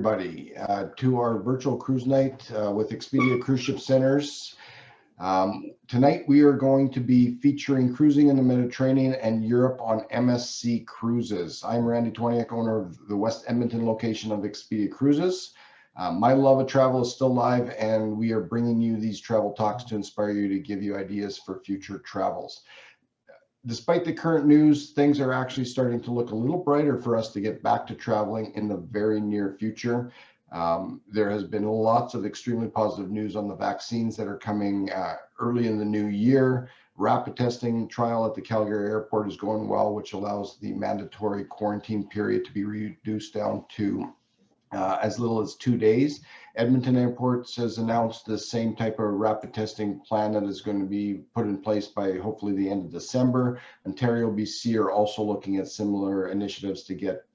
everybody, to our virtual cruise night with Expedia Cruise Ship Centers. Tonight we are going to be featuring cruising in the Mediterranean and Europe on MSC Cruises. I'm Randy Twaniak, owner of the West Edmonton location of Expedia Cruises. My love of travel is still live, and we are bringing you these travel talks to inspire you, to give you ideas for future travels. Despite the current news, things are actually starting to look a little brighter for us to get back to traveling in the very near future. There has been lots of extremely positive news on the vaccines that are coming early in the new year. Rapid testing trial at the Calgary airport is going well, which allows the mandatory quarantine period to be reduced down to as little as 2 days. Edmonton Airport has announced the same type of rapid testing plan that is going to be put in place by hopefully the end of December. Ontario, BC are also looking at similar initiatives to get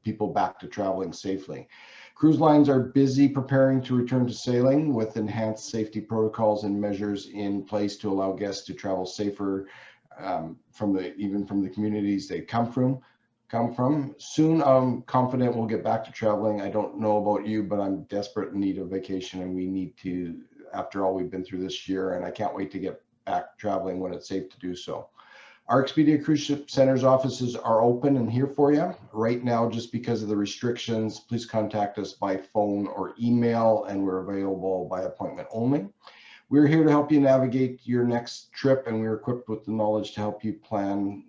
people back to traveling safely. Cruise lines are busy preparing to return to sailing with enhanced safety protocols and measures in place to allow guests to travel safer even from the communities they come from. Soon, I'm confident we'll get back to traveling. I don't know about you, but I'm desperate in need of vacation, and we need to, after all we've been through this year, and I can't wait to get back traveling when it's safe to do so. Our Expedia Cruise Ship Centers offices are open and here for you. Right now, just because of the restrictions, please contact us by phone or email, and we're available by appointment only. We're here to help you navigate your next trip, and we're equipped with the knowledge to help you plan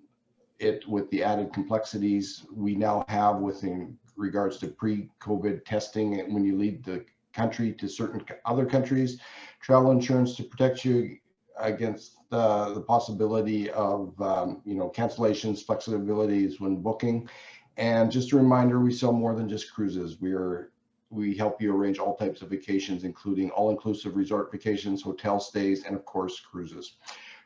it with the added complexities we now have within regards to pre-COVID testing and when you leave the country to certain other countries, travel insurance to protect you against the possibility of cancellations, flexibilities when booking. And just a reminder, we sell more than just cruises. We help you arrange all types of vacations, including all-inclusive resort vacations, hotel stays, and of course cruises.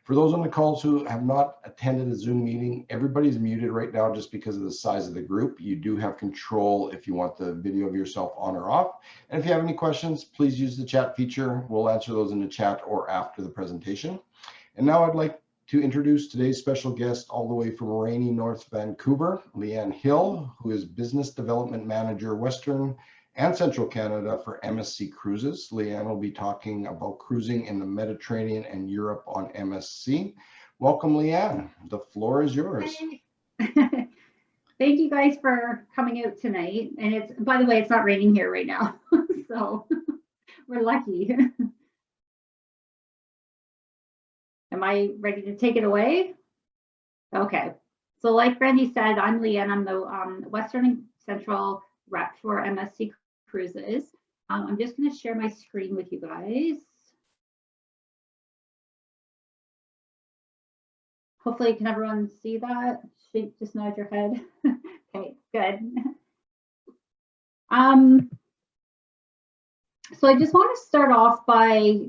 For those on the calls who have not attended a Zoom meeting, everybody's muted right now just because of the size of the group. You do have control if you want the video of yourself on or off. And if you have any questions, please use the chat feature. We'll answer those in the chat or after the presentation. And now I'd like to introduce today's special guest all the way from rainy North Vancouver, Leanne Hill, who is Business Development Manager, Western and Central Canada for MSC Cruises. Leanne will be talking about cruising in the Mediterranean and Europe on MSC. Welcome, Leanne. The floor is yours. Thank you guys for coming out tonight. And it's, by the way, it's not raining here right now, so we're lucky. Am I ready to take it away? Okay. So like Randy said, I'm Leanne. I'm the Western and Central rep for MSC Cruises. I'm just going to share my screen with you guys. Hopefully, can everyone see that? Just nod your head. Okay, good. So I just want to start off by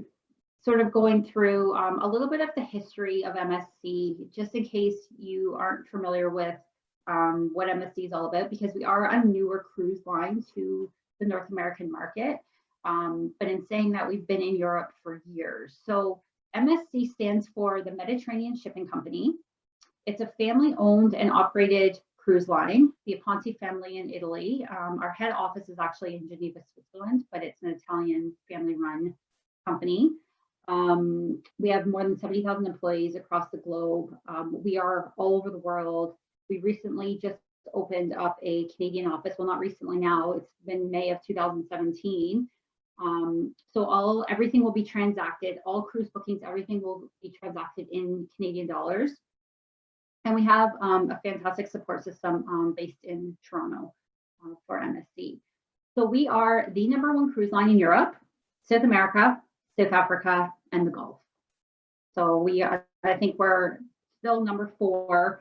sort of going through a little bit of the history of MSC, just in case you aren't familiar with what MSC is all about, because we are a newer cruise line to the North American market. But in saying that, we've been in Europe for years. So MSC stands for the Mediterranean Shipping Company. It's a family-owned and operated cruise line, the Aponti family in Italy. Our head office is actually in Geneva, Switzerland, but it's an Italian family-run company. We have more than 70,000 employees across the globe. We are all over the world. We recently just opened up a Canadian office. Well, not recently now, it's been May of 2017. So everything will be transacted, all cruise bookings, everything will be transacted in Canadian dollars. And we have a fantastic support system based in Toronto for MSC. So we are the #1 cruise line in Europe, South America, South Africa, and the Gulf. So we are, I think we're still #4.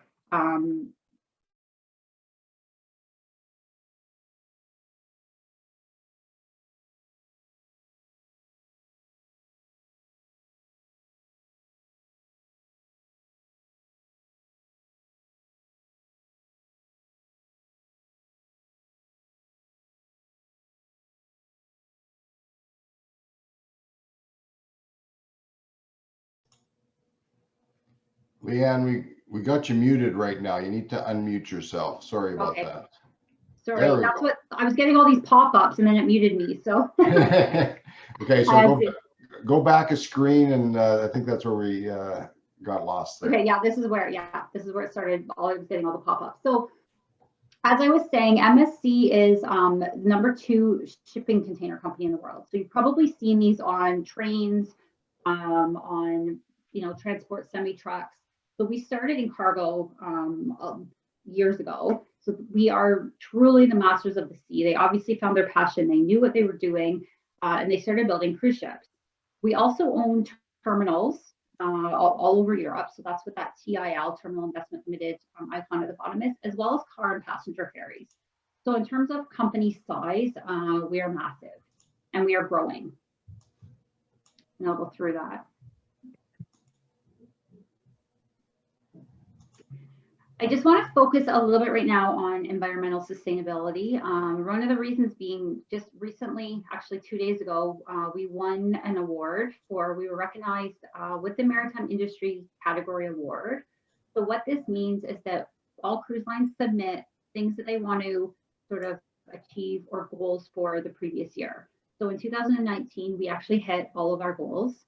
Leanne, we got you muted right now. You need to unmute yourself. Sorry about that. Sorry, I was getting all these pop-ups and then it muted me. So okay, so go back a screen, and I think that's where we got lost there. Okay, yeah, this is where it started. I was getting all the pop-ups. So as I was saying, MSC is #2 shipping container company in the world. So you've probably seen these on trains, on transport semi-trucks. So we started in cargo years ago. So we are truly the masters of the sea. They obviously found their passion. They knew what they were doing, and they started building cruise ships. We also own terminals all over Europe. So that's what that TIL, Terminal Investment Limited icon at the bottom is, as well as car and passenger ferries. So in terms of company size, we are massive and we are growing. And I'll go through that. I just want to focus a little bit right now on environmental sustainability. One of the reasons being just recently, actually 2 days ago, we won an award we were recognized with the Maritime Industry Category Award. So what this means is that all cruise lines submit things that they want to sort of achieve or goals for the previous year. So in 2019, we actually hit all of our goals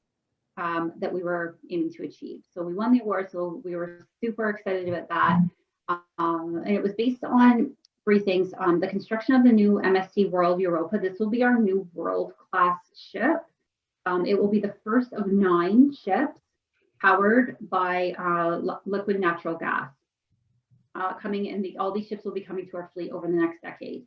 that we were aiming to achieve. So we won the award, so we were super excited about that. And it was based on 3 things. The construction of the new MSC World Europa. This will be our new world-class ship. It will be the first of 9 ships powered by liquid natural gas. Coming in, all these ships will be coming to our fleet over the next decade.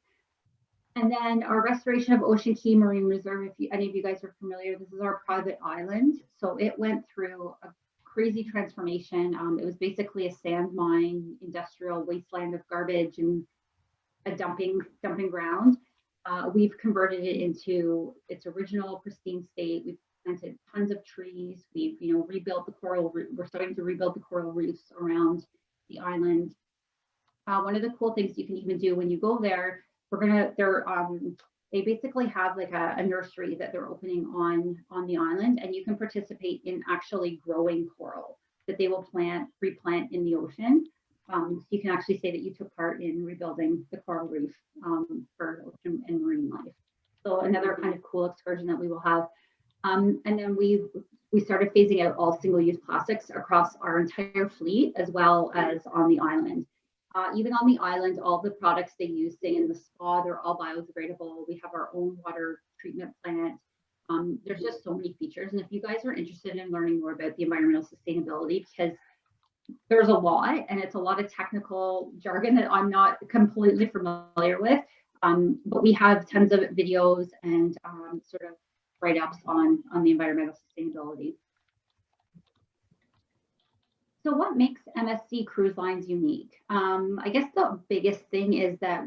And then our restoration of Ocean Key Marine Reserve, if any of you guys are familiar, this is our private island. So it went through a crazy transformation. It was basically a sand mine, industrial wasteland of garbage and a dumping ground. We've converted it into its original pristine state. We've planted tons of trees. We've rebuilt the coral. We're starting to rebuild the coral reefs around the island. One of the cool things you can even do when you go there, they basically have like a nursery that they're opening on the island, and you can participate in actually growing coral that they will replant in the ocean. So you can actually say that you took part in rebuilding the coral reef for ocean and marine life. So another kind of cool excursion that we will have. And then we started phasing out all single-use plastics across our entire fleet, as well as on the island. Even on the island, all the products they use, say in the spa, they're all biodegradable. We have our own water treatment plant. There's just so many features. And if you guys are interested in learning more about the environmental sustainability, because there's a lot, and it's a lot of technical jargon that I'm not completely familiar with, but we have tons of videos and sort of write-ups on the environmental sustainability. So what makes MSC Cruise Lines unique? I guess the biggest thing is that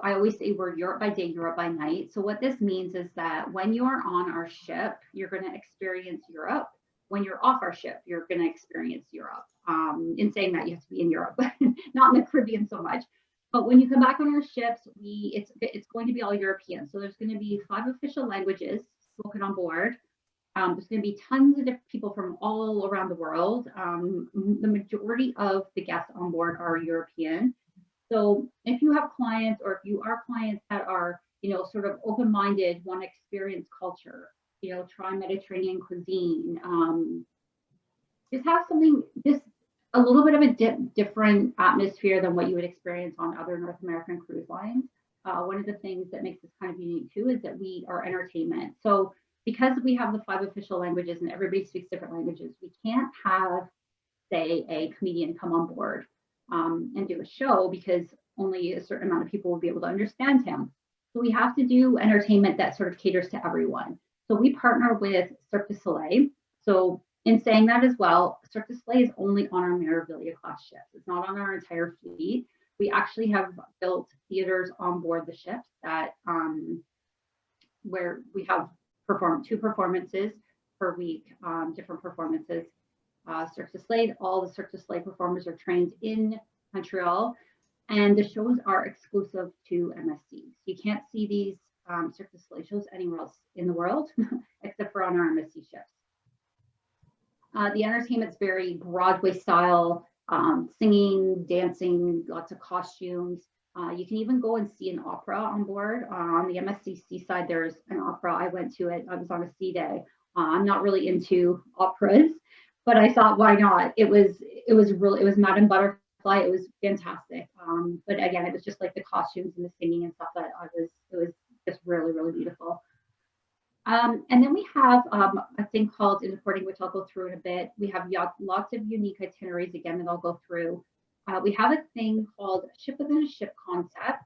I always say we're Europe by day, Europe by night. So what this means is that when you are on our ship, you're going to experience Europe. When you're off our ship, you're going to experience Europe. In saying that, you have to be in Europe, not in the Caribbean so much. But when you come back on our ships, it's going to be all European. So there's going to be 5 official languages spoken on board. There's going to be tons of different people from all around the world. The majority of the guests on board are European. So if you have clients, or if you are clients that are, sort of open-minded, want to experience culture, try Mediterranean cuisine, just have a little bit of a different atmosphere than what you would experience on other North American cruise lines. One of the things that makes this kind of unique too is that we are entertainment. So because we have the 5 official languages and everybody speaks different languages, we can't have, say, a comedian come on board and do a show, because only a certain amount of people will be able to understand him. So we have to do entertainment that sort of caters to everyone. So we partner with Cirque du Soleil. So in saying that as well, Cirque du Soleil is only on our Meraviglia class ships. It's not on our entire fleet. We actually have built theaters on board the ships that where we have 2 performances per week, different performances. Cirque du Soleil, all the Cirque du Soleil performers are trained in Montreal, and the shows are exclusive to MSC. You can't see these Cirque du Soleil shows anywhere else in the world, except for on our MSC ships. The entertainment's very Broadway style, singing, dancing, lots of costumes. You can even go and see an opera on board. On the MSC seaside, there's an opera. I went to it. I was on a sea day. I'm not really into operas, but I thought, why not? It was Madame Butterfly. It was fantastic. But again, it was just like the costumes and the singing and stuff that it was just really, really beautiful. And then we have a thing called Interporting, which I'll go through in a bit. We have lots of unique itineraries again that I'll go through. We have a thing called Ship Within a Ship concept.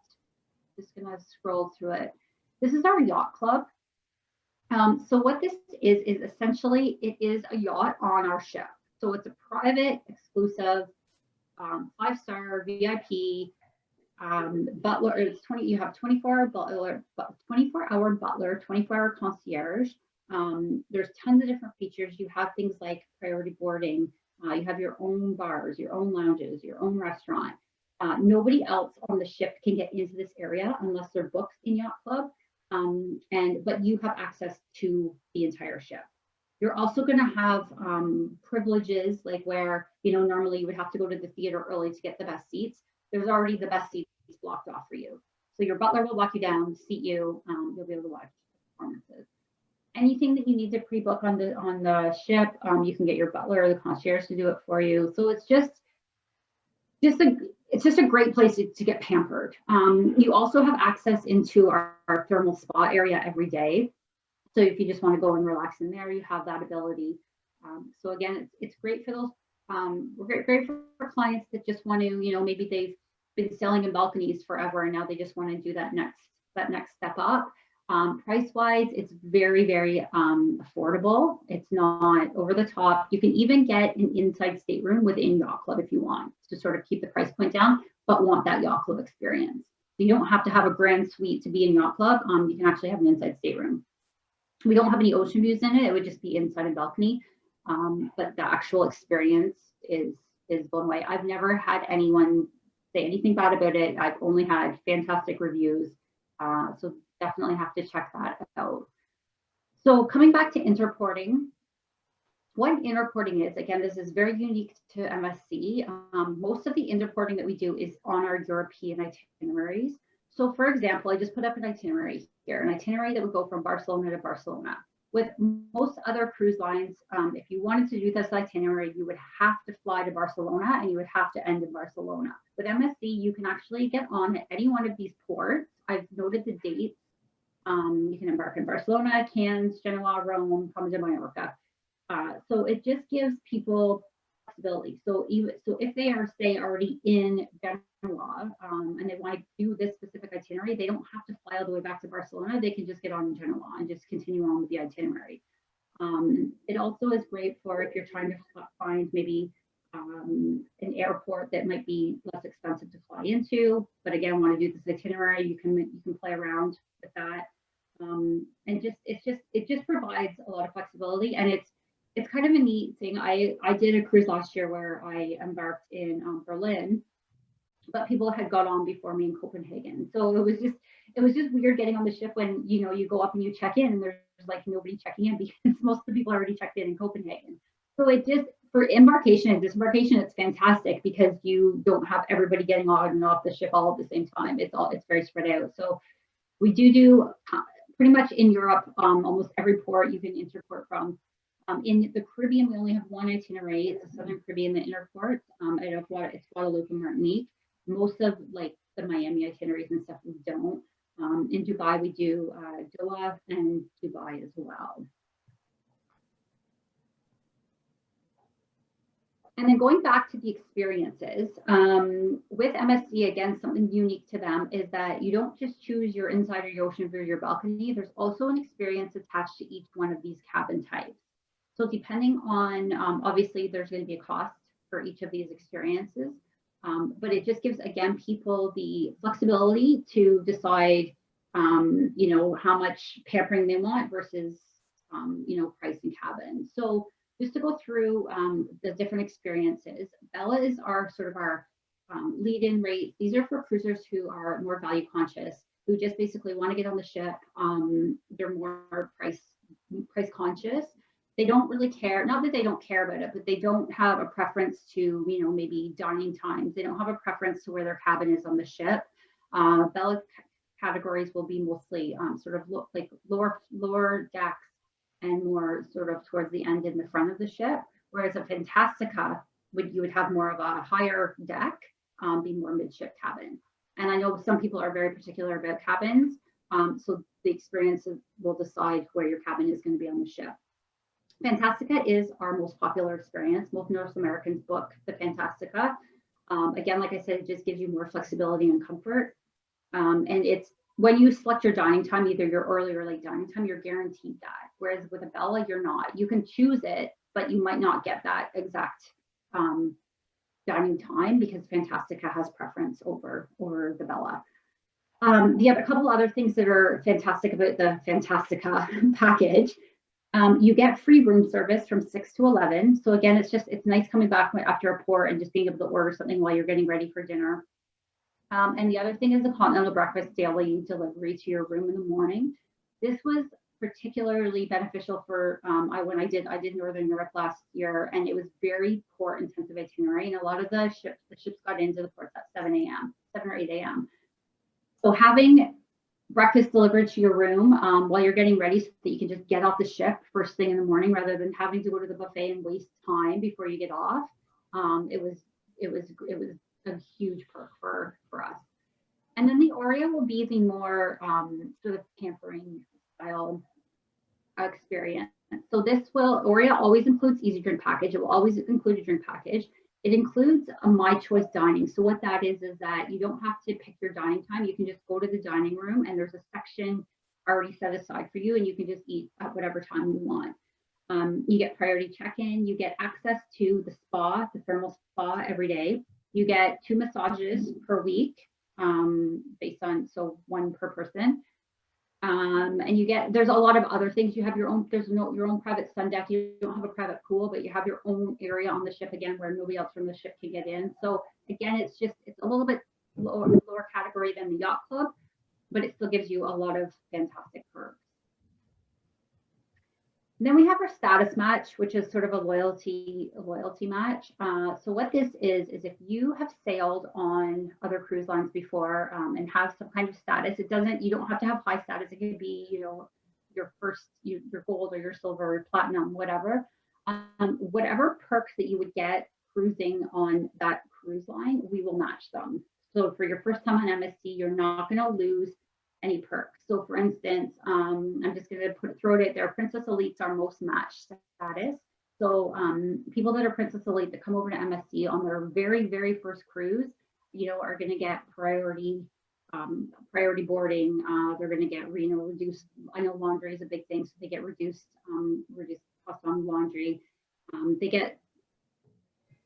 Just gonna scroll through it. This is our yacht club. So what this is essentially, it is a yacht on our ship. So it's a private, exclusive, 5-star VIP butler. It's 20. You have 24-hour butler, 24-hour butler, 24-hour concierge. There's tons of different features. You have things like priority boarding. You have your own bars, your own lounges, your own restaurant. Nobody else on the ship can get into this area unless they're booked in Yacht Club. But you have access to the entire ship. You're also going to have privileges, like where, normally you would have to go to the theater early to get the best seats. There's already the best seats blocked off for you. So your butler will walk you down, seat you. You'll be able to watch performances. Anything that you need to pre-book on the ship, you can get your butler or the concierge to do it for you. So it's just a great place to get pampered. You also have access into our thermal spa area every day. So if you just want to go and relax in there, you have that ability. So again, it's great for those. We're great for clients that just want to, maybe they've been selling in balconies forever and now they just want to do that next step up. Price-wise, it's very, very affordable. It's not over the top. You can even get an inside stateroom within Yacht Club if you want to sort of keep the price point down, but want that Yacht Club experience. So you don't have to have a grand suite to be in Yacht Club. You can actually have an inside stateroom. We don't have any ocean views in it. It would just be inside a balcony. But the actual experience is blown away. I've never had anyone say anything bad about it. I've only had fantastic reviews. So definitely have to check that out. So coming back to interporting, what interporting is, again, this is very unique to MSC. Most of the interporting that we do is on our European itineraries. So for example, I just put up an itinerary here, an itinerary that would go from Barcelona to Barcelona. With most other cruise lines, if you wanted to do this itinerary, you would have to fly to Barcelona and you would have to end in Barcelona. With MSC, you can actually get on at any one of these ports. I've noted the dates. You can embark in Barcelona, Cannes, Genoa, Rome, Palma de Mallorca. So it just gives people flexibility. So if they are, say, already in Genoa and they want to do this specific itinerary, they don't have to fly all the way back to Barcelona. They can just get on in Genoa and just continue on with the itinerary. It also is great for if you're trying to find maybe an airport that might be less expensive to fly into, but again, want to do this itinerary, you can play around with that. And it just provides a lot of flexibility, and it's kind of a neat thing. I did a cruise last year where I embarked in Berlin, but people had got on before me in Copenhagen. So it was just weird getting on the ship when you go up and you check in and there's like nobody checking in because most of the people already checked in Copenhagen. So it just, for embarkation and disembarkation, it's fantastic because you don't have everybody getting on and off the ship all at the same time. It's very spread out. So we do pretty much in Europe, almost every port you can interport from. In the Caribbean, we only have one itinerary. It's the Southern Caribbean, the interport. It's Guadeloupe and Martinique. Most of like the Miami itineraries and stuff we don't. In Dubai, we do Doha and Dubai as well. And then going back to the experiences, with MSC, again, something unique to them is that you don't just choose your inside or your ocean view or your balcony. There's also an experience attached to each one of these cabin types. So depending on, obviously, there's going to be a cost for each of these experiences, but it just gives, again, people the flexibility to decide, how much pampering they want versus, price and cabin. So just to go through the different experiences, Bella is our lead-in rate. These are for cruisers who are more value conscious, who just basically want to get on the ship. They're more price conscious. They don't really care, not that they don't care about it, but they don't have a preference to, maybe dining times. They don't have a preference to where their cabin is on the ship. Bella categories will be mostly sort of like lower decks and more sort of towards the end in the front of the ship, whereas a Fantastica you would have more of a higher deck, be more midship cabin. And I know some people are very particular about cabins, so the experience will decide where your cabin is going to be on the ship. Fantastica is our most popular experience. Most North Americans book the Fantastica. Again, like I said, it just gives you more flexibility and comfort. And it's when you select your dining time, either your early or late dining time, you're guaranteed that. Whereas with a Bella, you're not. You can choose it, but you might not get that exact dining time because Fantastica has preference over the Bella. You have a couple other things that are fantastic about the Fantastica package. You get free room service from 6 to 11. So again, it's nice coming back after a port and just being able to order something while you're getting ready for dinner. And the other thing is the continental breakfast daily delivery to your room in the morning. This was particularly beneficial for when I did Northern Europe last year, and it was very port intensive itinerary, and a lot of the ships got into the ports at 7 or 8 a.m. So having breakfast delivered to your room while you're getting ready so that you can just get off the ship first thing in the morning rather than having to go to the buffet and waste time before you get off. It was a huge perk for us. And then the Oreo will be the more sort of pampering style experience. So Oreo always includes easy drink package. It will always include a drink package. It includes a my choice dining. So what that is that you don't have to pick your dining time. You can just go to the dining room and there's a section already set aside for you and you can just eat at whatever time you want. You get priority check-in. You get access to the spa, the thermal spa every day. You get 2 massages per week based on, so 1 per person. And there's a lot of other things. You have your own private sun deck. You don't have a private pool, but you have your own area on the ship again where nobody else from the ship can get in. So again, it's a little bit lower category than the yacht club, but it still gives you a lot of fantastic perks. And then we have our status match, which is sort of a loyalty match. So what this is if you have sailed on other cruise lines before and have some kind of status, you don't have to have high status. It could be, your gold or your silver or platinum, whatever. Whatever perks that you would get cruising on that cruise line, we will match them. So for your first time on MSC, you're not going to lose any perks. So for instance, I'm just going to throw it out there. Princess Elite's our most matched status. So people that are Princess Elite that come over to MSC on their very, very first cruise, are going to get priority boarding. They're going to get, reduced. I know laundry is a big thing, so they get reduced cost on laundry. They get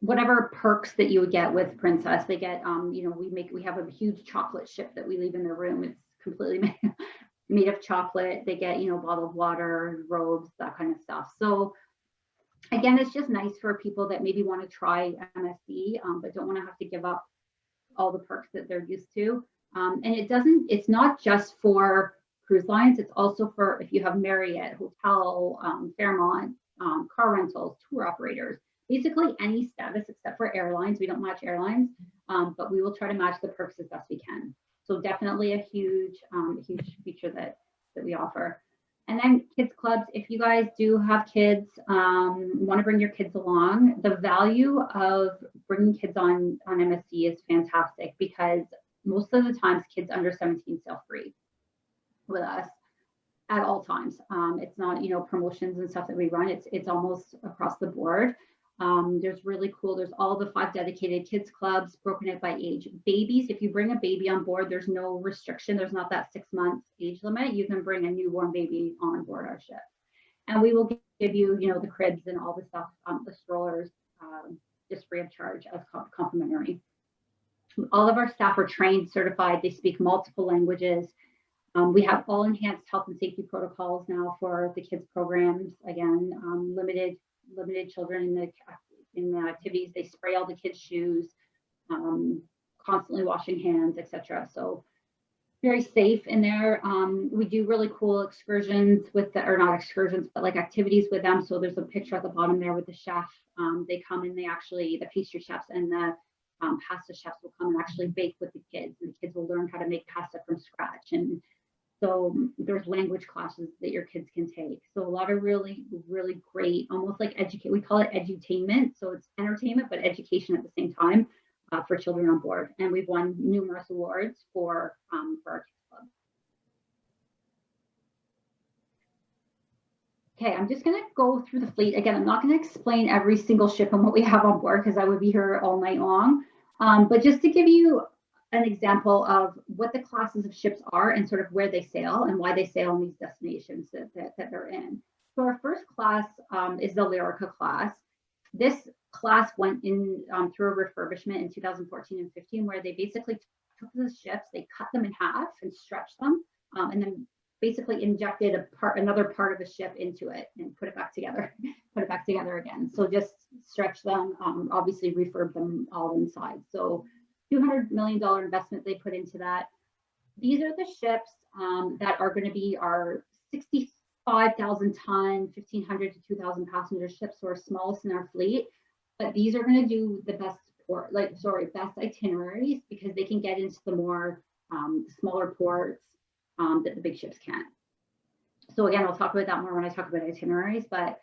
whatever perks that you would get with Princess. They get, we have a huge chocolate ship that we leave in their room. It's completely made of chocolate. They get, bottled water, robes, that kind of stuff. So again, it's just nice for people that maybe want to try MSC, but don't want to have to give up all the perks that they're used to. And it's not just for cruise lines. It's also for if you have Marriott, hotel, Fairmont, car rentals, tour operators, basically any status except for airlines. We don't match airlines, but we will try to match the perks as best we can. So definitely a huge feature that we offer. And then kids clubs, if you guys do have kids, want to bring your kids along, the value of bringing kids on MSC is fantastic because most of the times kids under 17 sail free with us at all times. It's not, promotions and stuff that we run. It's almost across the board. There's all the 5 dedicated kids clubs broken out by age. Babies, if you bring a baby on board, there's no restriction. There's not that 6 months age limit. You can bring a newborn baby on board our ship. And we will give you, the cribs and all the stuff, the strollers, just free of charge as complimentary. All of our staff are trained, certified. They speak multiple languages. We have all enhanced health and safety protocols now for the kids programs. Again, limited children in the activities. They spray all the kids' shoes, constantly washing hands, etc. So very safe in there. We do really cool excursions not excursions, but like activities with them. So there's a picture at the bottom there with the chef. They come and the pastry chefs and pasta chefs will come and actually bake with the kids, and the kids will learn how to make pasta from scratch. And so there's language classes that your kids can take. So a lot of really, really great, almost like we call it edutainment. So it's entertainment, but education at the same time for children on board. And we've won numerous awards for our kids club. Okay, I'm just gonna go through the fleet. Again, I'm not gonna explain every single ship and what we have on board because I would be here all night long. But just to give you an example of what the classes of ships are and sort of where they sail and why they sail in these destinations that they're in. So our first class is the Lyrica class. This class went in through a refurbishment in 2014 and 15, where they basically took the ships, they cut them in half and stretched them, and then basically injected another part of the ship into it and put it back together, again. So just stretch them, obviously refurb them all inside. So $200 million investment they put into that. These are the ships that are going to be our 65,000 ton, 1,500 to 2,000 passenger ships, so our smallest in our fleet. But these are going to do the best itineraries because they can get into the more smaller ports that the big ships can't. So again, I'll talk about that more when I talk about itineraries. But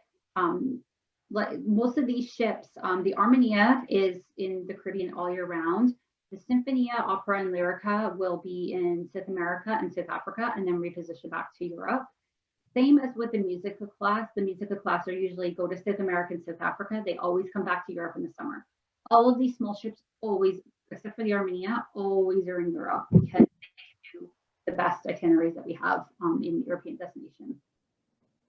like most of these ships, the Armenia is in the Caribbean all year round. The Sinfonia, Opera, and Lyrica will be in South America and South Africa, and then reposition back to Europe. Same as with the Musica class. The Musica class are usually go to South America and South Africa. They always come back to Europe in the summer. All of these small ships always, except for the Armenia, always are in Europe because they can do the best itineraries that we have in European destinations.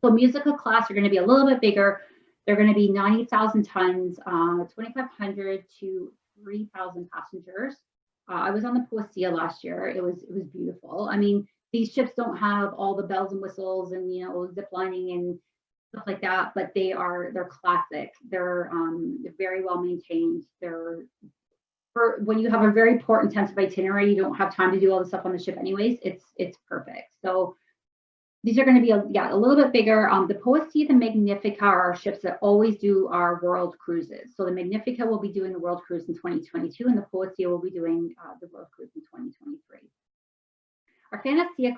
So Musica class are going to be a little bit bigger. They're going to be 90,000 tons, 2,500 to 3,000 passengers. I was on the Poesia last year. It was beautiful. I mean, these ships don't have all the bells and whistles and zip lining and stuff like that, but they're classic. They're very well maintained. When you have a very port intensive itinerary, you don't have time to do all the stuff on the ship anyways. It's perfect. So these are going to be a little bit bigger. The Poesia, the Magnifica are our ships that always do our world cruises. So the Magnifica will be doing the world cruise in 2022, and the Poesia will be doing the world cruise in 2023. Our Fantasia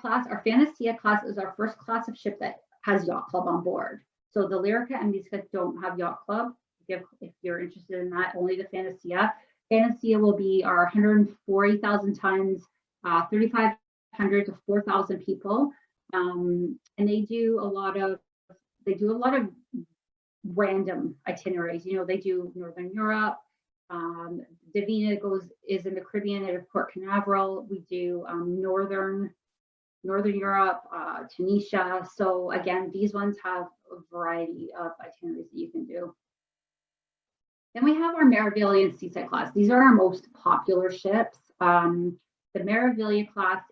class is our first class of ship that has yacht club on board. So the Lyrica and Musica don't have yacht club. If you're interested in that, only the Fantasia. Fantasia will be our 140,000 tons, 3,500 to 4,000 people. And they do a lot of random itineraries. They do Northern Europe. Divina is in the Caribbean at Port Canaveral. We do Northern Europe, Tunisia. So again, these ones have a variety of itineraries that you can do. Then we have our Meraviglia and Seaside class. These are our most popular ships. The Meraviglia class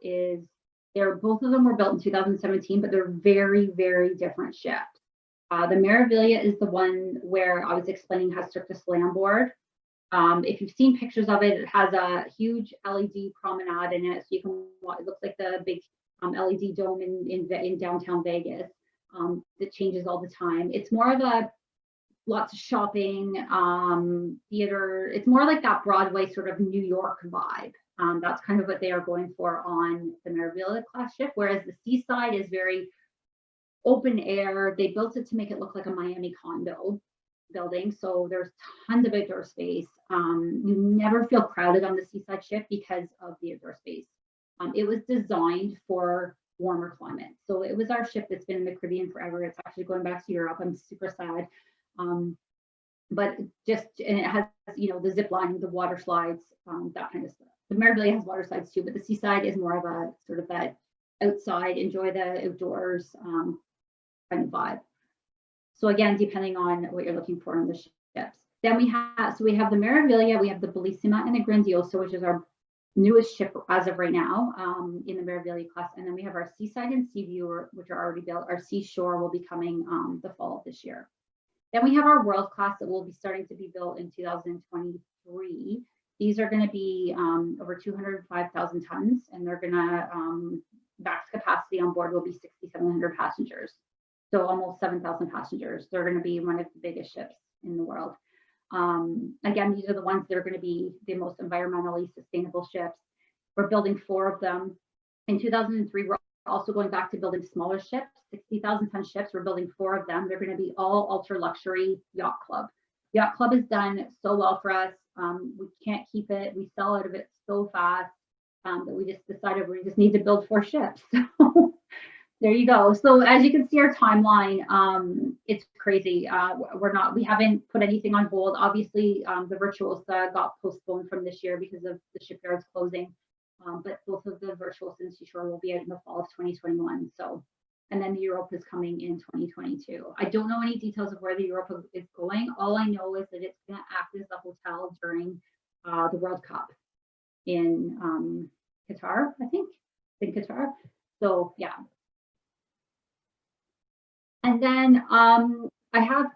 both of them were built in 2017, but they're very, very different ships. The Meraviglia is the one where I was explaining how Cirque du Soleil on board. If you've seen pictures of it, it has a huge LED promenade in it. So you can it looks like the big LED dome in downtown Vegas that changes all the time. It's more of lots of shopping, theater. It's more like that Broadway sort of New York vibe. That's kind of what they are going for on the Meraviglia class ship, whereas the Seaside is very open air. They built it to make it look like a Miami condo building. So there's tons of outdoor space. You never feel crowded on the Seaside ship because of the outdoor space. It was designed for warmer climates. So it was our ship that's been in the Caribbean forever. It's actually going back to Europe. I'm super sad. But and it has, the zip lining, the water slides, that kind of stuff. The Meraviglia has water slides too, but the Seaside is more of a sort of that outside, enjoy the outdoors kind of vibe. So again, depending on what you're looking for in the ships. Then we have the Meraviglia, we have the Bellissima and the Grandiosa, which is our newest ship as of right now in the Meraviglia class. And then we have our Seaside and Seaview, which are already built. Our Seashore will be coming the fall of this year. Then we have our World class that will be starting to be built in 2023. These are going to be over 205,000 tons, and they're going to max capacity on board will be 6,700 passengers. So almost 7,000 passengers. They're going to be one of the biggest ships in the world. Again, these are the ones that are going to be the most environmentally sustainable ships. We're building 4 of them. In 2003, we're also going back to building smaller ships, 60,000 ton ships. We're building 4 of them. They're going to be all ultra luxury yacht club. Yacht club has done so well for us. We can't keep it. We sell out of it so fast that we just decided we just need to build 4 ships. So there you go. So as you can see our timeline, it's crazy. We haven't put anything on hold. Obviously, the Virtuosa got postponed from this year because of the shipyards closing. But both of the Virtuosa and Seashore will be out in the fall of 2021. So, and then the Europa is coming in 2022. I don't know any details of where the Europa is going. All I know is that it's going to act as the hotel during the World Cup in Qatar, I think, in Qatar. So yeah. And then I have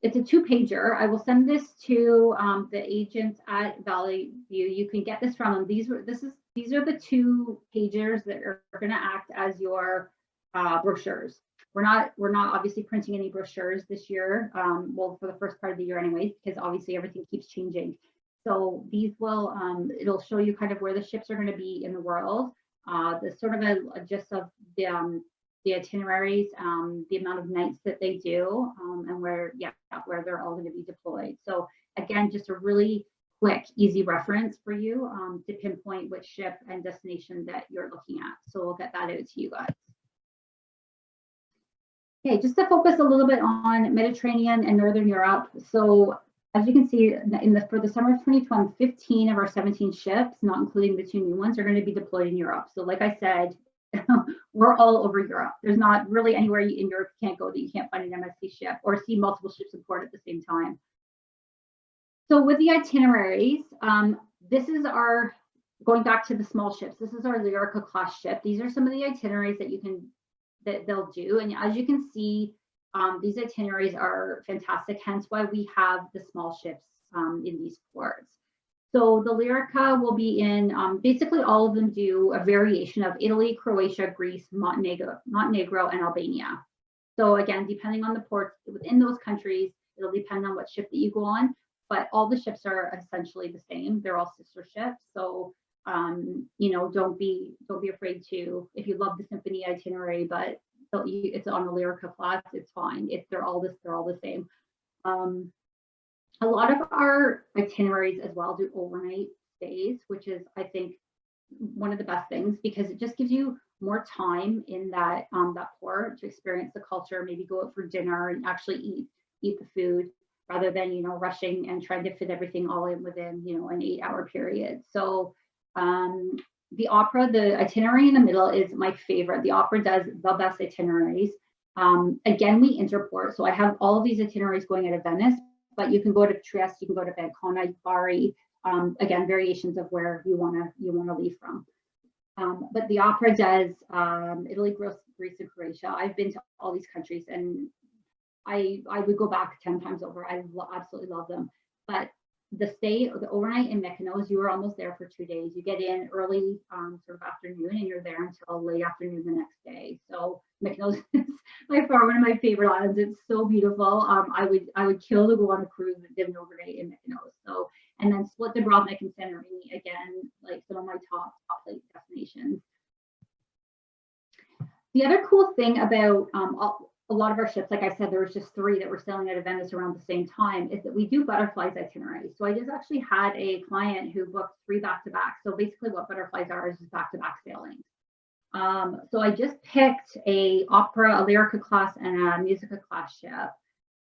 it's a 2-pager. I will send this to the agents at Valley View. You can get this from them. These are the 2 pagers that are going to act as your brochures. We're not obviously printing any brochures this year. Well, for the first part of the year anyways, because obviously everything keeps changing. So these will it'll show you kind of where the ships are going to be in the world. The sort of a gist of the itineraries, the amount of nights that they do, and where they're all going to be deployed. So again, just a really quick, easy reference for you to pinpoint which ship and destination that you're looking at. So we'll get that out to you guys. Okay, just to focus a little bit on Mediterranean and Northern Europe. So as you can see, for the summer of 2020, 15 of our 17 ships, not including the 2 new ones, are going to be deployed in Europe. So like I said, we're all over Europe. There's not really anywhere in Europe you can't go that you can't find an MSC ship or see multiple ships in port at the same time. So with the itineraries, this is our, going back to the small ships, this is our Lyrica class ship. These are some of the itineraries that they'll do. And as you can see, these itineraries are fantastic, hence why we have the small ships in these ports. So the Lyrica will be in, basically all of them do a variation of Italy, Croatia, Greece, Montenegro, and Albania. So again, depending on the ports within those countries, it'll depend on what ship that you go on, but all the ships are essentially the same. They're all sister ships. So, you know, don't be afraid to, if you love the Symphony itinerary, but it's on the Lyrica class, it's fine. They're all the same. A lot of our itineraries as well do overnight stays, which is, I think, one of the best things because it just gives you more time in that port to experience the culture, maybe go out for dinner and actually eat the food rather than, you know, rushing and trying to fit everything all in within, you know, an 8-hour period. So the opera, the itinerary in the middle is my favorite. The opera does the best itineraries. Again, we interport. So I have all of these itineraries going out of Venice, but you can go to Trieste, you can go to Ancona, Bari, again, variations of where you wanna leave from. But the opera does Italy, Greece, and Croatia. I've been to all these countries and I would go back 10 times over. I absolutely love them. But the overnight in Mykonos, you are almost there for 2 days. You get in early sort of afternoon and you're there until late afternoon the next day. So Mykonos is by far one of my favorite islands. It's so beautiful. I would kill to go on a cruise and did an overnight in Mykonos. So, and then split Dubrovnik and Santorini, again, like some of my top destinations. The other cool thing about a lot of our ships, like I said, there was just 3 that were sailing out of Venice around the same time, is that we do butterflies itineraries. So I just actually had a client who booked 3 back-to-back. So basically what butterflies are is just back-to-back sailings. So I just picked a opera, a Lyrica class, and a Musica class ship.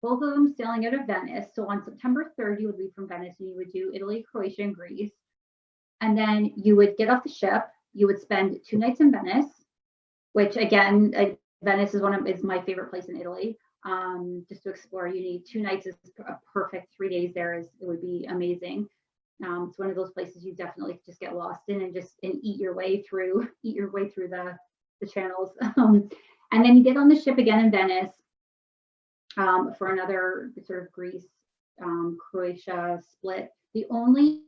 Both of them sailing out of Venice. So on September 3rd, you would leave from Venice and you would do Italy, Croatia, and Greece. And then you would get off the ship. You would spend 2 nights in Venice, which again, Venice is my favorite place in Italy. Just to explore, you need 2 nights is a perfect. 3 days there it would be amazing. It's one of those places you definitely just get lost in and eat your way through the channels. And then you get on the ship again in Venice for another sort of Greece, Croatia split. The only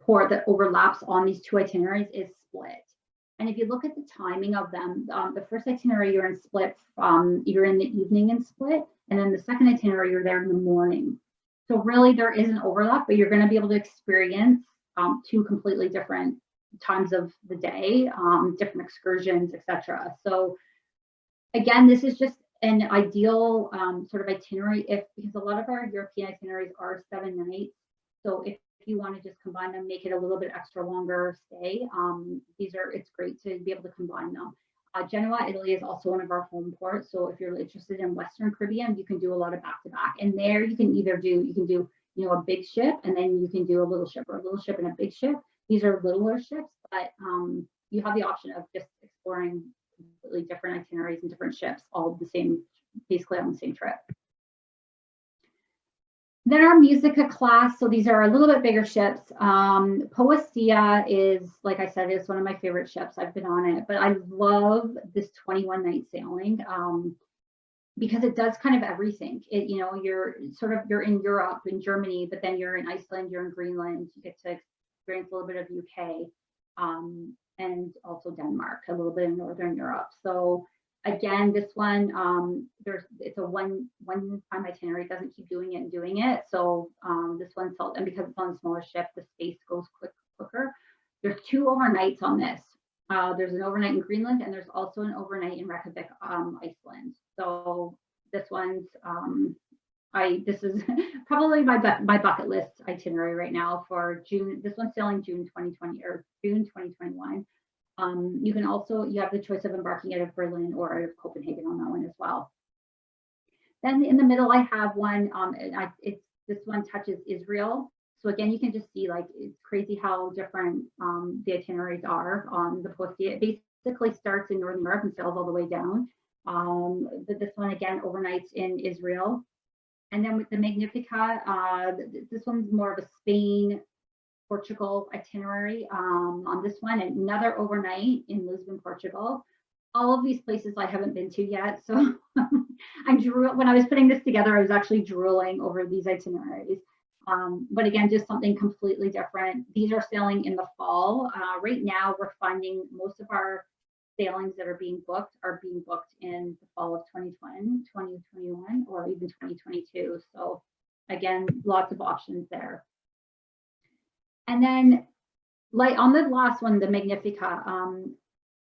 port that overlaps on these 2 itineraries is Split. And if you look at the timing of them, the first itinerary you're in Split, you're in the evening in Split, and then the second itinerary you're there in the morning. So really there is an overlap, but you're going to be able to experience two completely different times of the day, different excursions, etc. So again, this is just an ideal sort of itinerary because a lot of our European itineraries are 7 nights. So if you want to just combine them, make it a little bit extra longer stay, it's great to be able to combine them. Genoa, Italy is also one of our home ports. So if you're interested in Western Caribbean, you can do a lot of back-to-back. And there you can either do, a big ship, and then you can do a little ship, or a little ship and a big ship. These are littler ships, but you have the option of just exploring completely different itineraries and different ships, all the same, basically on the same trip. Then our Musica class, so these are a little bit bigger ships. Poestia is, like I said, is one of my favorite ships. I've been on it, but I love this 21-night sailing because it does kind of everything. You're in Europe, in Germany, but then you're in Iceland, you're in Greenland. You get to experience a little bit of UK and also Denmark, a little bit in Northern Europe. So again, this one, it's a one-time itinerary. It doesn't keep doing it. So this one's, and because it's on a smaller ship, the space goes quicker. There's 2 overnights on this. There's an overnight in Greenland, and there's also an overnight in Reykjavik, Iceland. So this one's, this is probably my bucket list itinerary right now for June. This one's sailing June 2020 or June 2021. You can also, you have the choice of embarking out of Berlin or out of Copenhagen on that one as well. Then in the middle, I have one, this one touches Israel. So again, you can just see, like, it's crazy how different the itineraries are on the Poestia. It basically starts in Northern Europe and sails all the way down. But this one, again, overnights in Israel. And then with the Magnifica, this one's more of a Spain, Portugal itinerary on this one, another overnight in Lisbon, Portugal. All of these places I haven't been to yet, so when I was putting this together, I was actually drooling over these itineraries. But again, just something completely different. These are sailing in the fall. Right now, we're finding most of our sailings that are being booked in the fall of 2020, 2021, or even 2022. So again, lots of options there. And then, like on the last one, the Magnifica,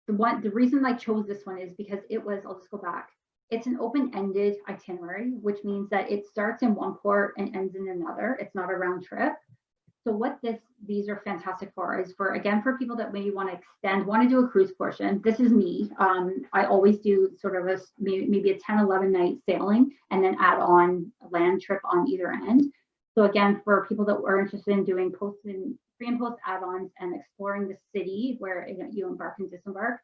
the reason I chose this one is because I'll just go back. It's an open-ended itinerary, which means that it starts in one port and ends in another. It's not a round trip. So what these are fantastic for is for people that maybe want to do a cruise portion. This is me. I always do sort of maybe a 10, 11 night sailing and then add on a land trip on either end. So again, for people that are interested in doing pre and post add-ons and exploring the city where you embark and disembark.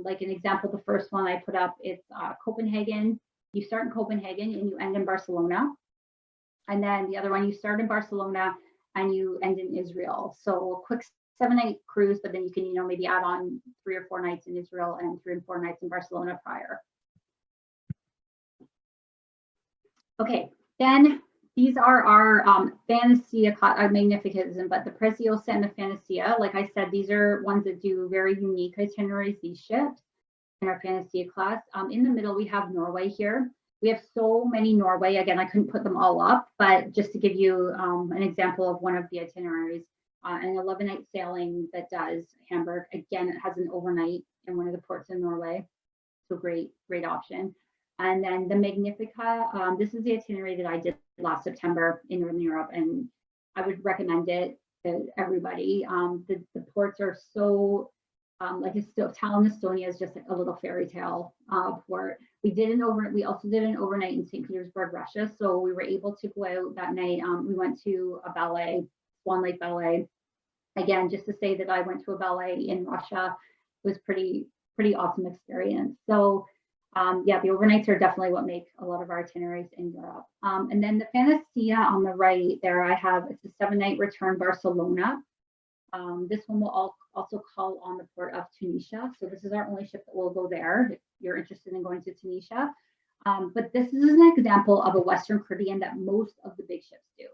Like an example, the first one I put up, it's Copenhagen. You start in Copenhagen and you end in Barcelona. And then the other one, you start in Barcelona and you end in Israel. So a quick 7-night cruise, but then you can, maybe add on 3 or 4 nights in Israel and 3 and 4 nights in Barcelona prior. Okay, then these are our Fantasia Magnificism, but the Preciosa and the Fantasia, like I said, these are ones that do very unique itineraries, these ships in our Fantasia class. In the middle, we have Norway here. We have so many Norway. Again, I couldn't put them all up, but just to give you an example of one of the itineraries, an 11-night sailing that does Hamburg. Again, it has an overnight in one of the ports in Norway. So great option. And then the Magnifica, this is the itinerary that I did last September in Northern Europe, and I would recommend it to everybody. The ports are so, like Tallinn, Estonia is just like a little fairy tale port. We also did an overnight in St. Petersburg, Russia. So we were able to go out that night. We went to a ballet, Swan Lake Ballet. Again, just to say that I went to a ballet in Russia, it was pretty awesome experience. So yeah, the overnights are definitely what make a lot of our itineraries in Europe. And then the Fantasia on the right there, it's a 7-night return Barcelona. This one will also call on the port of Tunisia. So this is our only ship that will go there if you're interested in going to Tunisia. But this is an example of a Western Caribbean that most of the big ships do.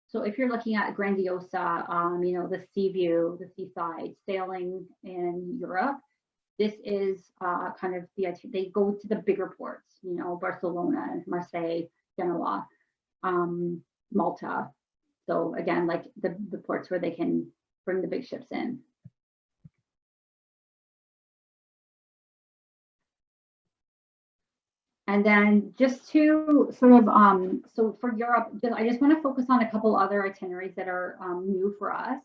So if you're looking at Grandiosa, you know, the sea view, the seaside, sailing in Europe, this is kind of they go to the bigger ports, you know, Barcelona, Marseille, Genoa, Malta. So again, like the ports where they can bring the big ships in. And then just to sort of, so for Europe, I just want to focus on a couple other itineraries that are new for us,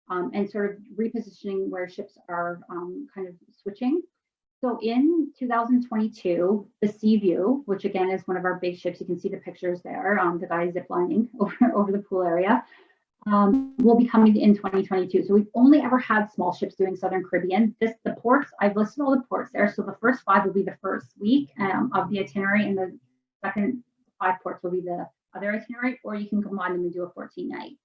and sort of repositioning where ships are kind of switching. So in 2022, the Sea View, which again is one of our big ships, you can see the pictures there, the guy ziplining over the pool area, will be coming in 2022. So we've only ever had small ships doing Southern Caribbean. The ports, I've listed all the ports there. So the first 5 will be the first week of the itinerary, and the second 5 ports will be the other itinerary, or you can combine them and do a 14-night.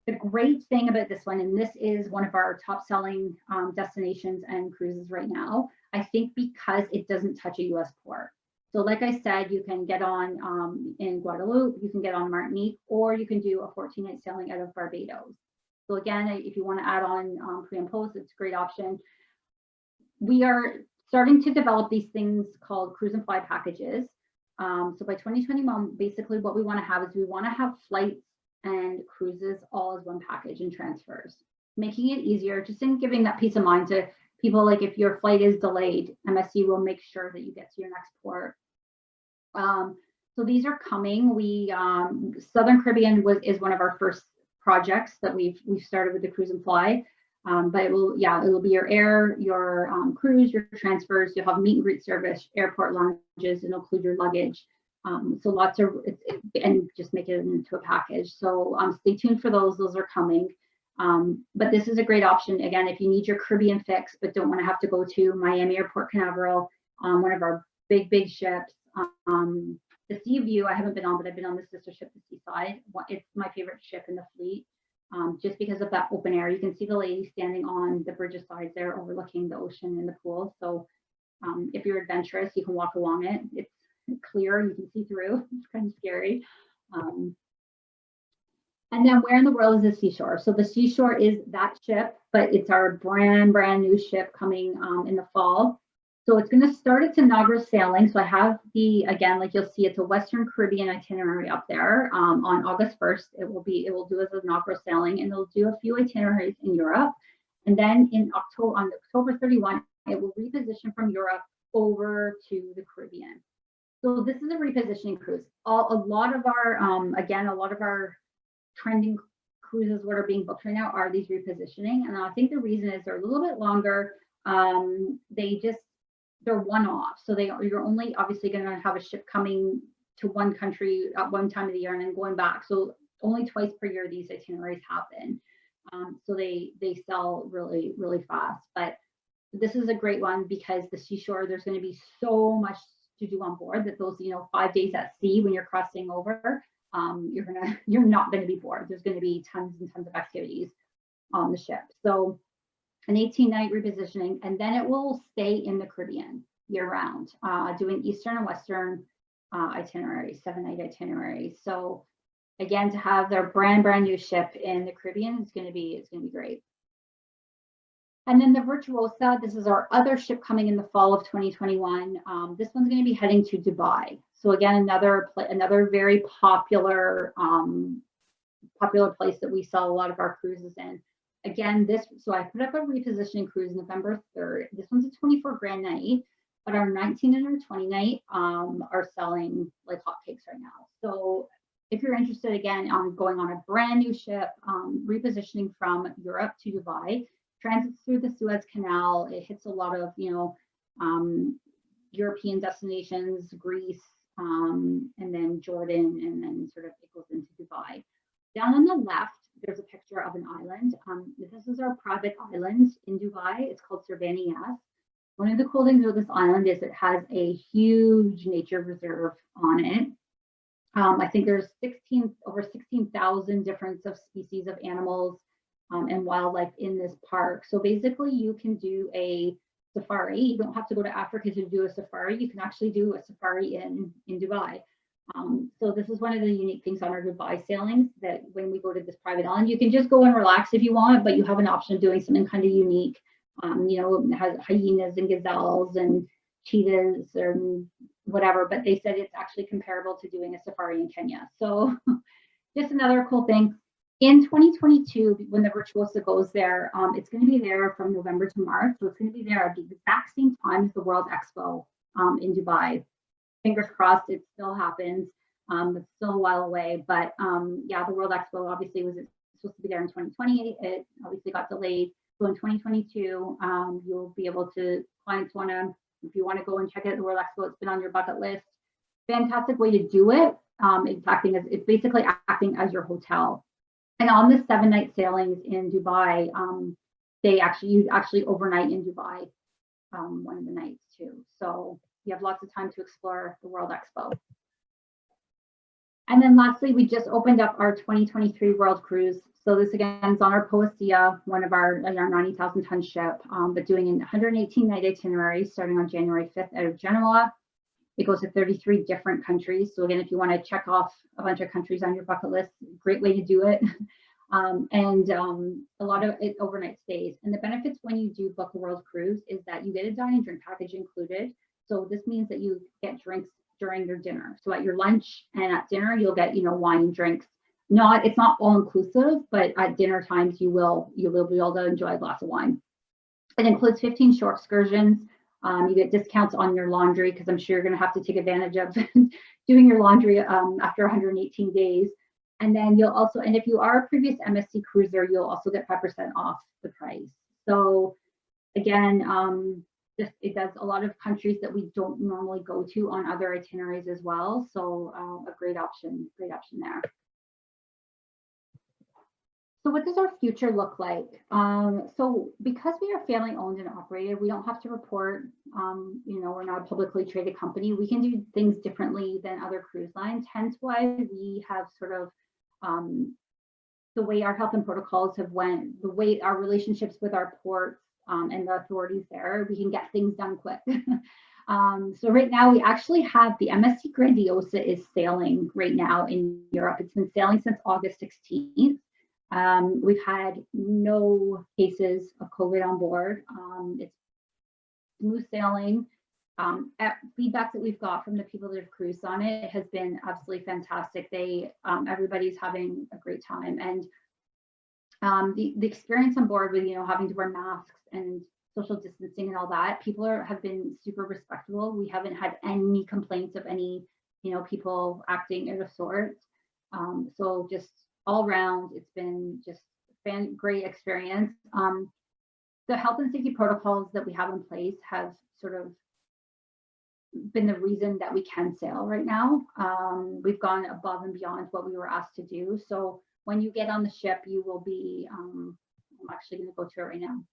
The great thing about this one, and this is one of our top selling destinations and cruises right now, I think because it doesn't touch a US port. So like I said, you can get on in Guadeloupe, you can get on Martinique, or you can do a 14-night sailing out of Barbados. So again, if you want to add on pre and post, it's a great option. We are starting to develop these things called cruise and fly packages. So by 2021, basically what we want to have is we want to have flights and cruises all as one package and transfers, making it easier, just in giving that peace of mind to people. Like if your flight is delayed, MSC will make sure that you get to your next port. So these are coming. We Southern Caribbean is one of our first projects that we've started with the cruise and fly. But it will be your air, your cruise, your transfers. You'll have meet and greet service, airport lounges, and include your luggage. So lots of, and just make it into a package. So stay tuned for those. Those are coming. But this is a great option. Again, if you need your Caribbean fix, but don't want to have to go to Miami or Port Canaveral, one of our big ships. The Sea View, I haven't been on, but I've been on the sister ship, the Seaside. It's my favorite ship in the fleet, just because of that open air. You can see the lady standing on the bridge sides there, overlooking the ocean and the pool. So if you're adventurous, you can walk along it. It's clear, you can see through. It's kind of scary. And then where in the world is the Seashore? So the Seashore is that ship, but it's our brand new ship coming in the fall. So it's going to start its inaugural sailing. So I have again, like you'll see, it's a Western Caribbean itinerary up there on August 1st. It will do as an inaugural sailing, and they'll do a few itineraries in Europe. And then on October 31, it will reposition from Europe over to the Caribbean. So this is a repositioning cruise. A lot of our trending cruises what are being booked right now are these repositioning. And I think the reason is they're a little bit longer. They're one-off. So you're only obviously going to have a ship coming to one country at one time of the year and then going back. So only twice per year these itineraries happen. So they sell really, really fast. But this is a great one because the Seashore, there's going to be so much to do on board that those 5 days at sea when you're crossing over, you're not going to be bored. There's going to be tons and tons of activities on the ship. So an 18-night repositioning, and then it will stay in the Caribbean year-round, doing Eastern and Western itineraries, 7-night itineraries. So again, to have their brand new ship in the Caribbean, it's going to be great. And then the Virtuosa, this is our other ship coming in the fall of 2021. This one's going to be heading to Dubai. So again, another very popular place that we sell a lot of our cruises in. Again, so I put up a repositioning cruise November 3rd. This one's a 24 grand night, but our 19 and our 20 night are selling like hotcakes right now. So if you're interested, again, on going on a brand new ship, repositioning from Europe to Dubai, transits through the Suez Canal, it hits a lot of, European destinations, Greece, and then Jordan, and then sort of it goes into Dubai. Down on the left, there's a picture of an island. This is our private island in Dubai. It's called Servaniyas. One of the cool things about this island is it has a huge nature reserve on it. I think there's over 16,000 different species of animals and wildlife in this park. So basically you can do a safari. You don't have to go to Africa to do a safari. You can actually do a safari in Dubai. So this is one of the unique things on our Dubai sailings, that when we go to this private island, you can just go and relax if you want, but you have an option of doing something kind of unique. You know, it has hyenas and gazelles and cheetahs and whatever, but they said it's actually comparable to doing a safari in Kenya. So just another cool thing. In 2022, when the Virtuosa goes there, it's going to be there from November to March. So it's going to be there at the exact same time as the World Expo in Dubai. Fingers crossed it still happens. It's still a while away, but yeah, the World Expo obviously was supposed to be there in 2020. It obviously got delayed. So in 2022, you'll be able to, clients want to, if you want to go and check out the World Expo, it's been on your bucket list. Fantastic way to do it. It's basically acting as your hotel. And on the 7-night sailings in Dubai, you actually overnight in Dubai one of the nights too. So you have lots of time to explore the World Expo. And then lastly, we just opened up our 2023 World Cruise. So this again is on our Poesia, one of our 90,000 ton ship, but doing a 118 night itinerary starting on January 5th out of Genoa. It goes to 33 different countries. So again, if you want to check off a bunch of countries on your bucket list, great way to do it. A lot of it overnight stays. And the benefits when you do book a world cruise is that you get a dine and drink package included. So this means that you get drinks during your dinner. So at your lunch and at dinner, you'll get, wine and drinks. It's not all inclusive, but at dinner times you will be able to enjoy a glass of wine. It includes 15 shore excursions. You get discounts on your laundry, because I'm sure you're going to have to take advantage of doing your laundry after 118 days. And then you'll also, and if you are a previous MSC cruiser, you'll also get 5% off the price. So again, it does a lot of countries that we don't normally go to on other itineraries as well. So a great option there. So what does our future look like? So because we are family owned and operated, we don't have to report, we're not a publicly traded company. We can do things differently than other cruise lines. Hence why we have sort of the way our health and protocols have went, the way our relationships with our ports and the authorities there, we can get things done quick. So right now we actually have the MSC Grandiosa is sailing right now in Europe. It's been sailing since August 16th. We've had no cases of COVID on board. It's smooth sailing. Feedback that we've got from the people that have cruised on it has been absolutely fantastic. Everybody's having a great time, and the experience on board with having to wear masks and social distancing and all that, people have been super respectful. We haven't had any complaints of any people acting out of sorts. So just all around, it's been just great experience. The health and safety protocols that we have in place have sort of been the reason that we can sail right now. We've gone above and beyond what we were asked to do. So when you get on the ship, you will be, I'm actually going to go to it right now.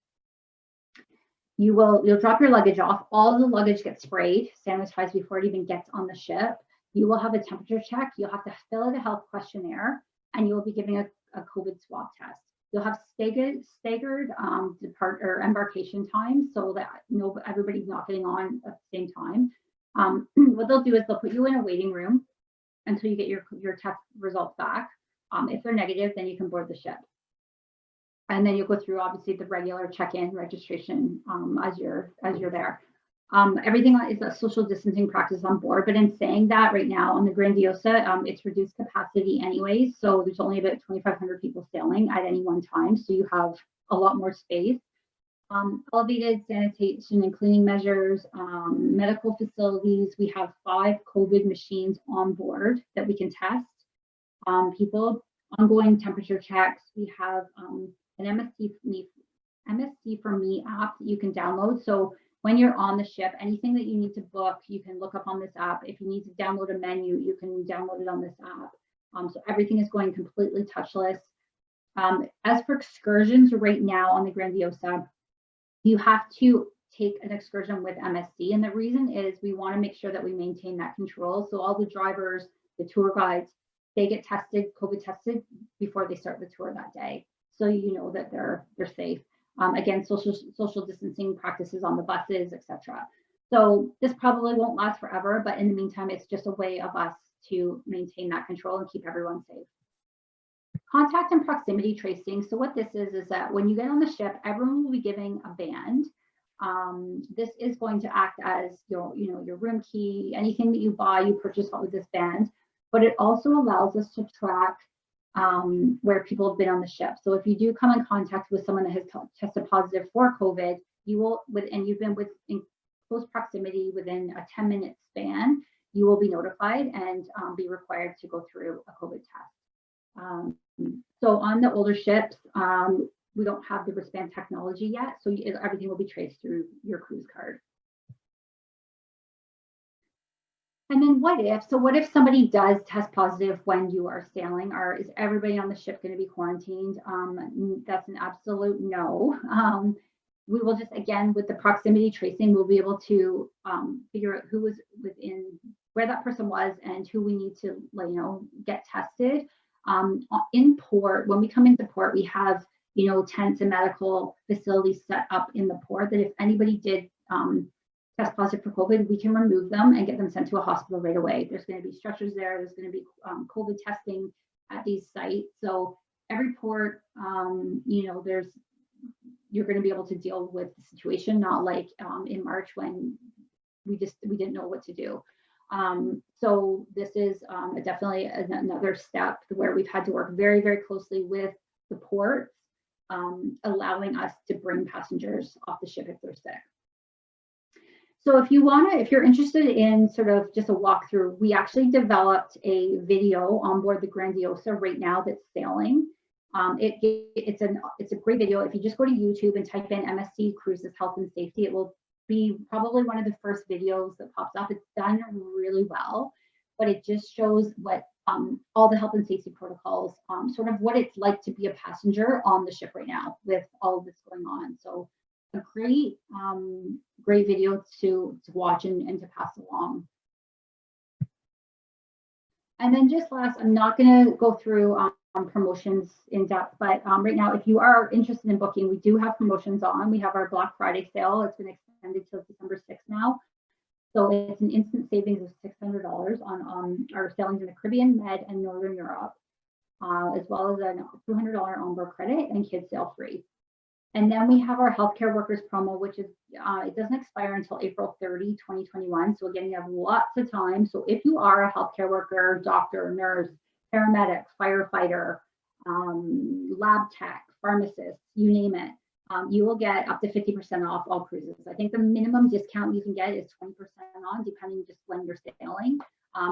You'll drop your luggage off. All of the luggage gets sprayed, sanitized before it even gets on the ship. You will have a temperature check. You'll have to fill out a health questionnaire, and you will be giving a COVID swab test. You'll have staggered depart or embarkation times, so that everybody's not getting on at the same time. What they'll do is they'll put you in a waiting room until you get your test results back. If they're negative, then you can board the ship. And then you'll go through obviously the regular check-in registration as you're there. Everything is a social distancing practice on board, but in saying that, right now on the Grandiosa, it's reduced capacity anyways, so there's only about 2,500 people sailing at any one time, so you have a lot more space. Elevated sanitation and cleaning measures, medical facilities. We have 5 COVID machines on board that we can test people. Ongoing temperature checks. We have an MSC for Me app that you can download. So when you're on the ship, anything that you need to book, you can look up on this app. If you need to download a menu, you can download it on this app. So everything is going completely touchless. As for excursions right now on the Grandiosa, you have to take an excursion with MSC. And the reason is we want to make sure that we maintain that control. So all the drivers, the tour guides, they get tested, COVID tested before they start the tour that day. So you know that they're safe. Again, social distancing practices on the buses, etc. So this probably won't last forever, but in the meantime, it's just a way of us to maintain that control and keep everyone safe. Contact and proximity tracing. So what this is that when you get on the ship, everyone will be giving a band. This is going to act as your room key. Anything that you buy, you purchase with this band, but it also allows us to track where people have been on the ship. So if you do come in contact with someone that has tested positive for COVID, you will, and you've been in close proximity within a 10-minute span, you will be notified and be required to go through a COVID test. So on the older ships, we don't have the wristband technology yet, so everything will be traced through your cruise card. And then what if somebody does test positive when you are sailing, or is everybody on the ship going to be quarantined? That's an absolute no. We will just, again, with the proximity tracing, we'll be able to figure out who was where that person was and who we need to get tested. In port, when we come into port, we have tents and medical facilities set up in the port that if anybody did test positive for COVID, we can remove them and get them sent to a hospital right away. There's going to be stretchers there. There's going to be COVID testing at these sites. So every port, you're going to be able to deal with the situation, not like in March when we didn't know what to do. So this is definitely another step where we've had to work very, very closely with the ports, allowing us to bring passengers off the ship if they're sick. So if you're interested in sort of just a walkthrough, we actually developed a video on board the Grandiosa right now that's sailing. It's a great video. If you just go to YouTube and type in MSC Cruises Health and Safety, it will be probably one of the first videos that pops up. It's done really well, but it just shows what all the health and safety protocols, sort of what it's like to be a passenger on the ship right now with all of this going on. So a great video to watch and to pass along. And then just last, I'm not going to go through promotions in depth, but right now, if you are interested in booking, we do have promotions on. We have our Black Friday sale. It's been extended till December 6th now. So it's an instant savings of $600 on our sailings in the Caribbean, Med, and Northern Europe, as well as a $200 onboard credit and kids sail free. And then we have our healthcare workers promo, which is, it doesn't expire until April 30, 2021. So again, you have lots of time. So if you are a healthcare worker, doctor, nurse, paramedic, firefighter, lab tech, pharmacist, you name it, you will get up to 50% off all cruises. I think the minimum discount you can get is 20% on, depending just when you're sailing,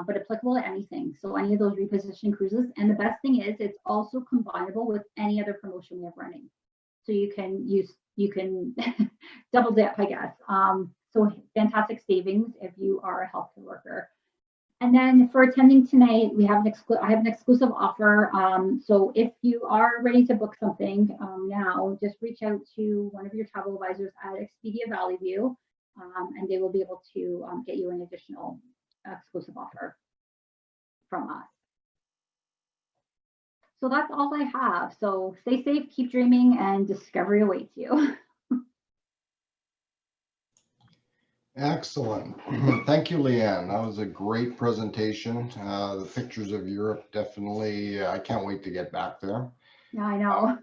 but applicable to anything. So any of those repositioning cruises. And the best thing is it's also combinable with any other promotion we have running. So you can double dip, I guess. So fantastic savings if you are a healthcare worker. And then for attending tonight, I have an exclusive offer. So if you are ready to book something now, just reach out to one of your travel advisors at Expedia Valley View, and they will be able to get you an additional exclusive offer from us. So that's all I have. So stay safe, keep dreaming, and discovery awaits you. Excellent. Thank you, Leanne. That was a great presentation. The pictures of Europe, definitely, I can't wait to get back there. Yeah, I know.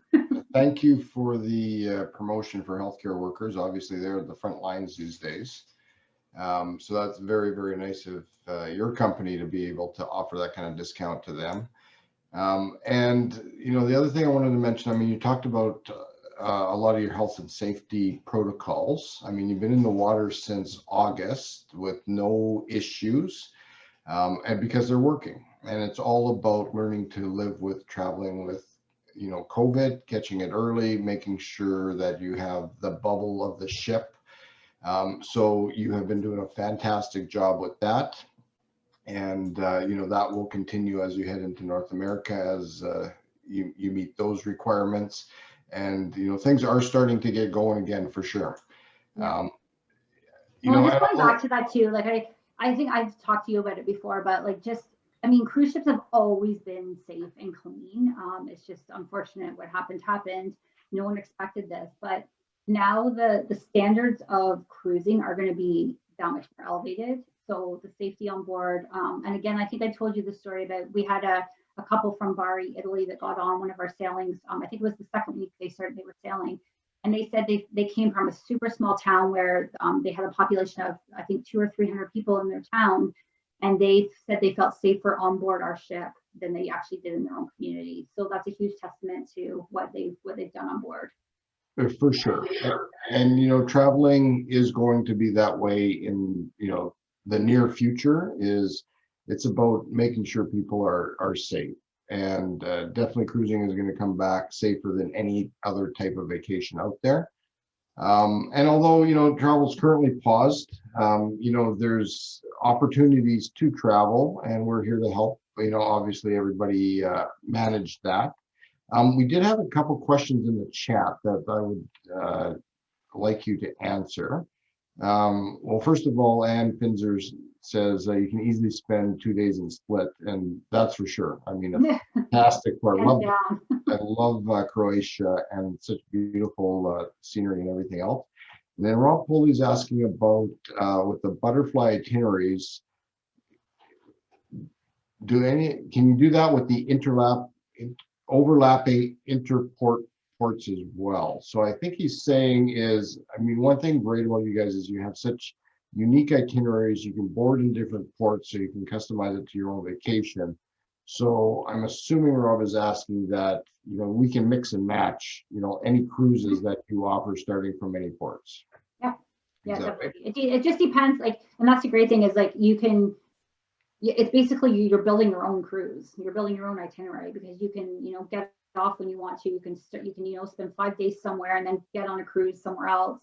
Thank you for the promotion for healthcare workers. Obviously, they're at the front lines these days. So that's very, very nice of your company to be able to offer that kind of discount to them. And, the other thing I wanted to mention, I mean, you talked about a lot of your health and safety protocols. I mean, you've been in the water since August with no issues, and because they're working. And it's all about learning to live with traveling with, COVID, catching it early, making sure that you have the bubble of the ship. So you have been doing a fantastic job with that. And, that will continue as you head into North America as you meet those requirements. And, things are starting to get going again for sure. Yeah. Just going back to that too, like I think I've talked to you about it before, but cruise ships have always been safe and clean. It's just unfortunate what happened. No one expected this, but now the standards of cruising are going to be that much more elevated. So the safety on board, and again, I think I told you the story about we had a couple from Bari, Italy, that got on one of our sailings. I think it was the second week they were sailing, and they said they came from a super small town where they had a population of, I think, 200 or 300 people in their town, and they said they felt safer on board our ship than they actually did in their own community. So that's a huge testament to what they've done on board. For sure. And, you know, traveling is going to be that way in, you know, the near future. It's about making sure people are safe, and definitely cruising is going to come back safer than any other type of vacation out there. And although, you know, travel is currently paused, you know, there's opportunities to travel, and we're here to help, you know, obviously everybody manage that. We did have a couple questions in the chat that I would like you to answer. Well, first of all, Ann Finzer says you can easily spend 2 days in Split, and that's for sure. I mean, a fantastic part. I love Croatia and such beautiful scenery and everything else. And then Rob Foley's asking about with the butterfly itineraries. Can you do that with the overlapping interport ports as well? So I think he's saying is, I mean, one thing great about you guys is you have such unique itineraries. You can board in different ports, so you can customize it to your own vacation. So I'm assuming Rob is asking that, you know, we can mix and match, you know, any cruises that you offer starting from any ports. Yeah, definitely. It just depends, like, and that's the great thing is, like, you can, it's basically you're building your own cruise. You're building your own itinerary, because you can, you know, get off when you want to. You can start, you can, you know, spend 5 days somewhere and then get on a cruise somewhere else.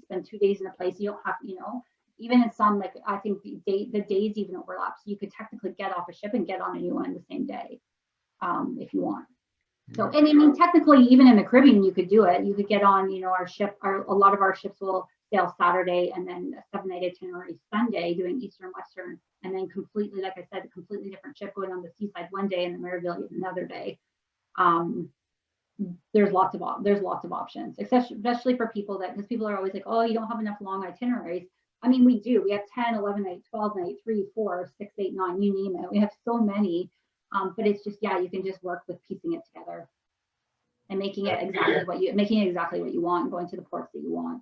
Spend 2 days in a place. You don't have, you know, even in some, like, I think the days even overlap. So you could technically get off a ship and get on a new one the same day, if you want. So, and I mean, technically, even in the Caribbean, you could do it. You could get on, you know, our ship. A lot of our ships will sail Saturday and then a 7-night itinerary Sunday, doing Eastern, Western, and then completely, like I said, a completely different ship going on the seaside one day and the Mariaville another day. There's lots of options, especially for people because people are always like, oh, you don't have enough long itineraries. I mean, we do. We have 10, 11 night, 12 night, 3, 4, 6, 8, 9, you name it. We have so many, but it's just, yeah, you can just work with piecing it together and making it exactly what you want and going to the ports that you want.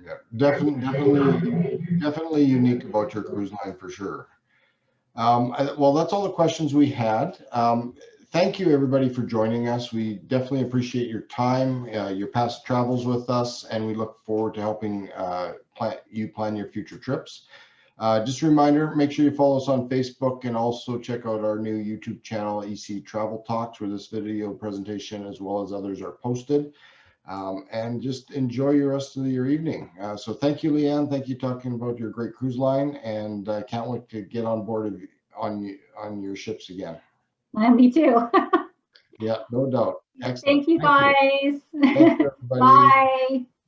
Yeah, definitely unique about your cruise line for sure. Well, that's all the questions we had. Thank you, everybody, for joining us. We definitely appreciate your time, your past travels with us, and we look forward to helping you plan your future trips. Just a reminder, make sure you follow us on Facebook, and also check out our new YouTube channel, EC Travel Talks, where this video presentation as well as others are posted. And just enjoy your rest of your evening. So thank you, Leanne. Thank you talking about your great cruise line, and I can't wait to get on board on your ships again. Me too. Yeah, no doubt. Excellent. Thank you, guys. Thank you, everybody. Bye.